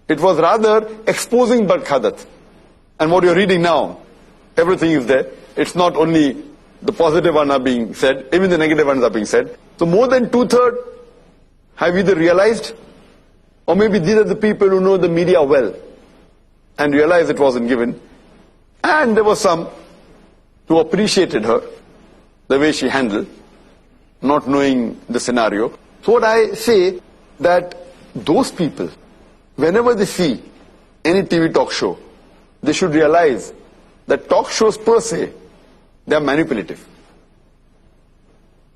It was rather exposing Barkha Dutt. And what you're reading now, everything is there. It's not only the positive ones are being said, even the negative ones are being said. So more than 2/3 have either realized, or maybe these are the people who know the media well and realize it wasn't given. And there were some who appreciated her, the way she handled, not knowing the scenario. So what I say, that those people, whenever they see any TV talk show, they should realize that talk shows per se, they are manipulative.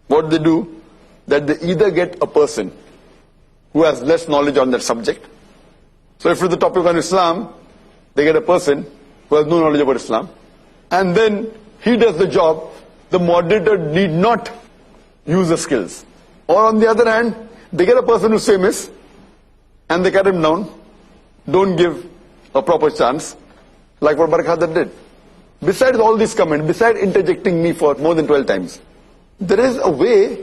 What they do, that they either get a person who has less knowledge on that subject. So if it's the topic on Islam, they get a person who has no knowledge about Islam. And then he does the job. The moderator need not use the skills. Or on the other hand, they get a person who's famous and they cut him down, don't give a proper chance, like what Barkha Dutt did. Besides all these comments, besides interjecting me for more than 12 times, there is a way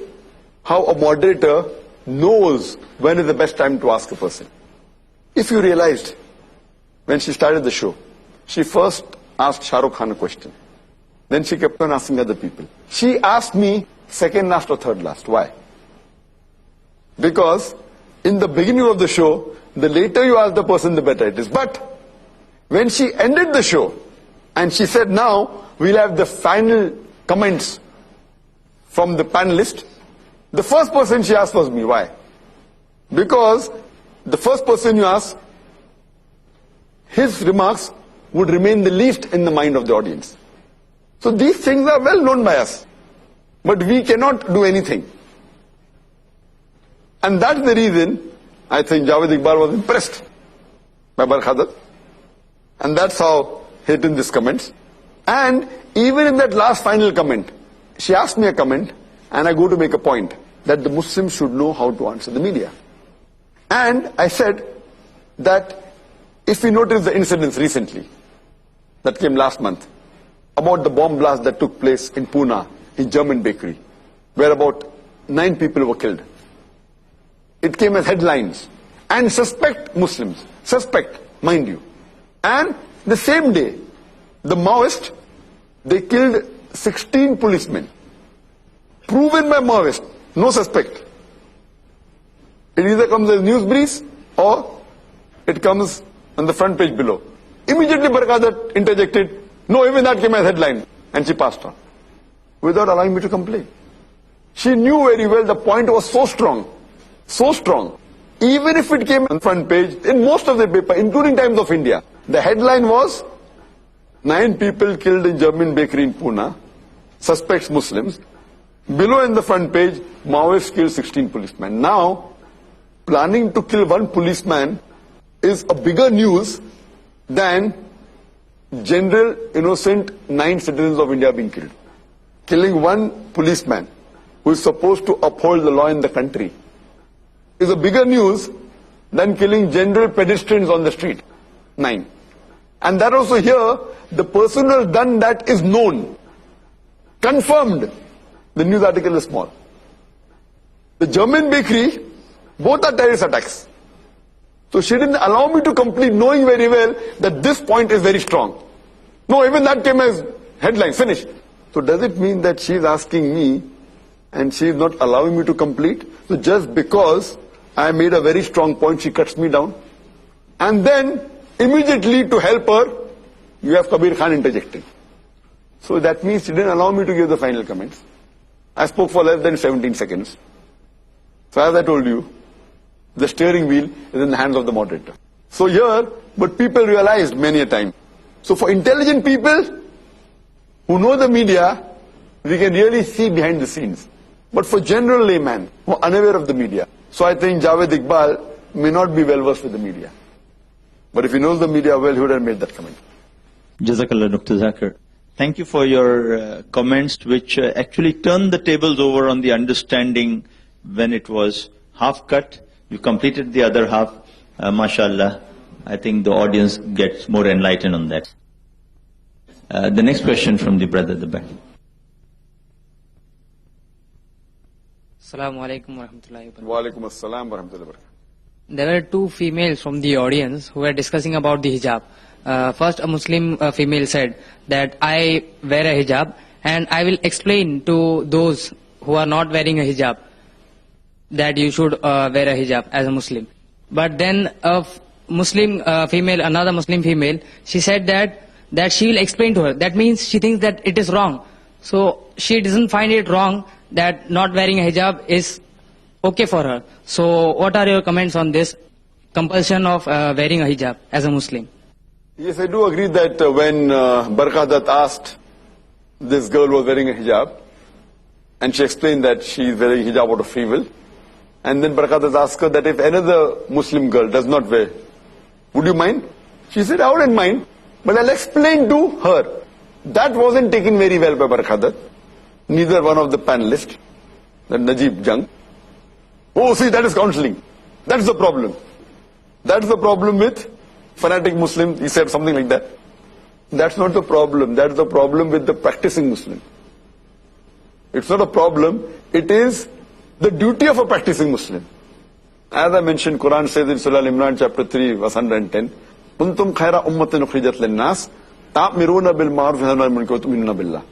how a moderator knows when is the best time to ask a person. If you realized, when she started the show, she first asked Shahrukh Khan a question. Then she kept on asking other people. She asked me second last or third last. Why? Because in the beginning of the show, the later you ask the person, the better it is. But when she ended the show, and she said, now we'll have the final comments from the panelist, the first person she asked was me. Why? Because the first person you ask, his remarks would remain the least in the mind of the audience. So these things are well known by us. But we cannot do anything. And that's the reason I think Javed Iqbal was impressed by Barkha Dutt. And that's how he hit in these comments. And even in that last final comment, she asked me a comment, and I go to make a point that the Muslims should know how to answer the media. And I said that if we notice the incidents recently, that came last month, about the bomb blast that took place in Pune, in German bakery, where about 9 people were killed. It came as headlines. And suspect Muslims. Suspect, mind you. And the same day, the Maoists, they killed 16 policemen. Proven by Maoists. No suspect. It either comes as news breeze or it comes on the front page below. Immediately Barkha Dutt interjected, no, even that came as headline. And she passed on, without allowing me to complain. She knew very well the point was so strong. So strong. Even if it came on the front page, in most of the paper, including Times of India, the headline was, 9 people killed in German bakery in Pune, suspects Muslims. Below in the front page, Maoists killed 16 policemen. Now, planning to kill 1 policeman is a bigger news than general innocent 9 citizens of India being killed. Killing 1 policeman who is supposed to uphold the law in the country is a bigger news than killing general pedestrians on the street. 9. And that also here, the person who has done that is known. Confirmed. The news article is small. The German bakery, both are terrorist attacks. So she didn't allow me to complete, knowing very well that this point is very strong. No, even that came as headline, finished. So does it mean that she is asking me and she is not allowing me to complete? So just because I made a very strong point, she cuts me down. And then, immediately to help her, you have Kabir Khan interjecting. So that means she didn't allow me to give the final comments. I spoke for less than 17 seconds. So as I told you, the steering wheel is in the hands of the moderator. So here, but people realized many a time. So for intelligent people who know the media, we can really see behind the scenes. But for general layman who are unaware of the media, so I think Javed Iqbal may not be well versed with the media. But if he knows the media well, he would have made that comment. Jazakallah, Dr. Zakir. Thank you for your comments, which actually turned the tables over on the understanding when it was half cut. You completed the other half. MashaAllah. I think the audience gets more enlightened on that. The next question from the brother at the back. Assalamu alaikum wa rahmatullahi wa barakatuh. Wa alaikum assalam wa rahmatullahi wa barakatuh. There were two females from the audience who were discussing about the hijab. First, a Muslim female said that I wear a hijab and I will explain to those who are not wearing a hijab that you should wear a hijab as a Muslim. But then a Muslim female, another Muslim female, she said that she will explain to her. That means she thinks that it is wrong. So she doesn't find it wrong that not wearing a hijab is okay for her. So what are your comments on this compulsion of wearing a hijab as a Muslim? Yes, I do agree that when Barkha Dutt asked this girl was wearing a hijab, and she explained that she is wearing hijab out of free will, and then Barkha Dutt asked her that if another Muslim girl does not wear, would you mind? She said, I wouldn't mind, but I'll explain to her. That wasn't taken very well by Barkha Dutt. Neither one of the panelists, the Najib Jung. Oh, see, that is counseling. That's the problem. That's the problem with fanatic Muslims. He said something like that. That's not the problem. That's the problem with the practicing Muslim. It's not a problem. It is the duty of a practicing Muslim. As I mentioned, Quran says in Surah Al-Imran chapter 3 verse 110, "Kuntum khayra ummatin ukhrijat lin-nas ta'miruna bil ma'ruf wa tanhauna 'anil munkar wa tu'minuna billah."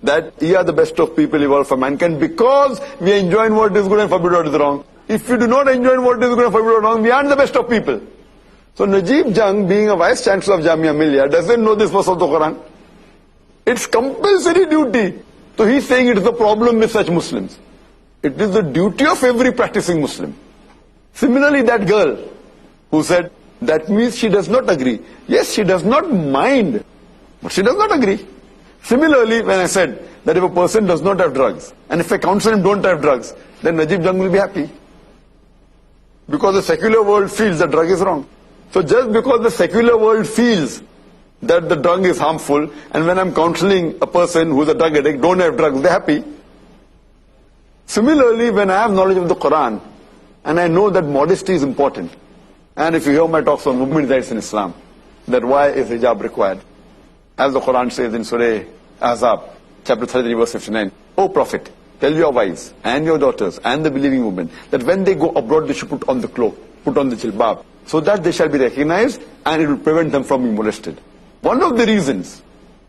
That ye are the best of people evolved for mankind because we enjoy what is good and forbid what is wrong. If we do not enjoy what is good and forbid what is wrong, we aren't the best of people. So Najib Jung, being a vice chancellor of Jamia Millia, doesn't know this verse of the Quran. It's compulsory duty. So he's saying it is the problem with such Muslims. It is the duty of every practicing Muslim. Similarly, that girl who said, that means she does not agree. Yes, she does not mind, but she does not agree. Similarly, when I said that if a person does not have drugs, and if I counsel him don't have drugs, then Najib Jung will be happy. Because the secular world feels that drug is wrong. So just because the secular world feels that the drug is harmful, and when I'm counseling a person who's a drug addict, don't have drugs, they're happy. Similarly, when I have knowledge of the Quran, and I know that modesty is important, and if you hear my talks on women's rights in Islam, that why is hijab required? As the Quran says in Surah Ahzab, chapter 33, verse 59, O Prophet, tell your wives and your daughters and the believing women that when they go abroad, they should put on the cloak, put on the jilbab, so that they shall be recognized and it will prevent them from being molested. One of the reasons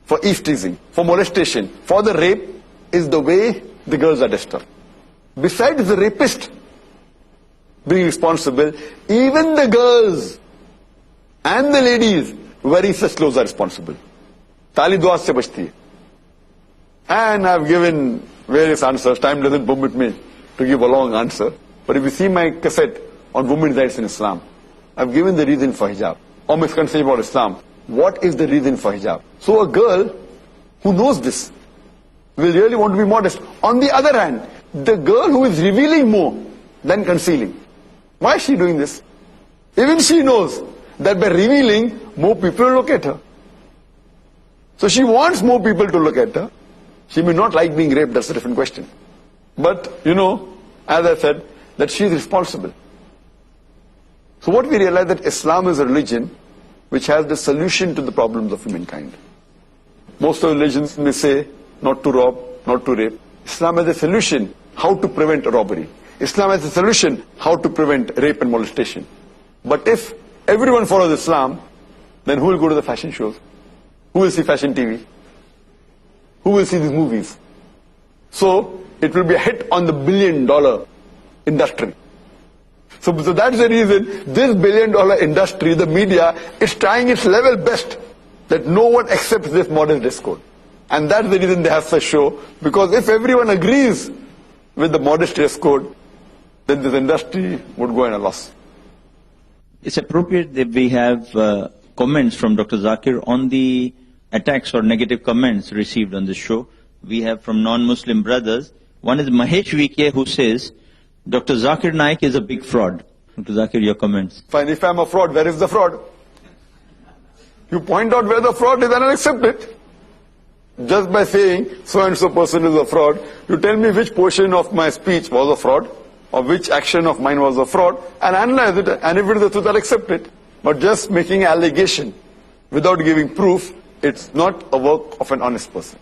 for eavesdropping, for molestation, for the rape, is the way the girls are dressed up. Besides the rapist being responsible, even the girls and the ladies wearing such clothes are responsible. Tali dua se bachti hai. And I've given various answers. Time doesn't permit me to give a long answer. But if you see my cassette on women's rights in Islam, I've given the reason for hijab, or misconception about Islam. What is the reason for hijab? So a girl who knows this will really want to be modest. On the other hand, the girl who is revealing more than concealing, why is she doing this? Even she knows that by revealing, more people will look at her. So she wants more people to look at her. She may not like being raped, that's a different question. But, you know, as I said, that she is responsible. So what we realize that Islam is a religion which has the solution to the problems of humankind. Most of the religions may say not to rob, not to rape. Islam has a solution how to prevent a robbery. Islam has a solution how to prevent rape and molestation. But if everyone follows Islam, then who will go to the fashion shows? Who will see fashion TV? Who will see these movies? So it will be a hit on the billion-dollar industry. So that's the reason this billion-dollar industry, the media, is trying its level best that no one accepts this modern dress code. And that's the reason they have such show, because if everyone agrees with the modest dress code, then this industry would go in a loss. It's appropriate that we have comments from Dr. Zakir on the attacks or negative comments received on this show. We have from non-Muslim brothers. One is Mahesh VK, who says, Dr. Zakir Naik is a big fraud. Dr. Zakir, your comments. Fine, if I'm a fraud, where is the fraud? You point out where the fraud is and I accept it. Just by saying so-and-so person is a fraud, you tell me which portion of my speech was a fraud, or which action of mine was a fraud, and analyze it, and if it is the truth, I'll accept it. But just making an allegation without giving proof, it's not a work of an honest person.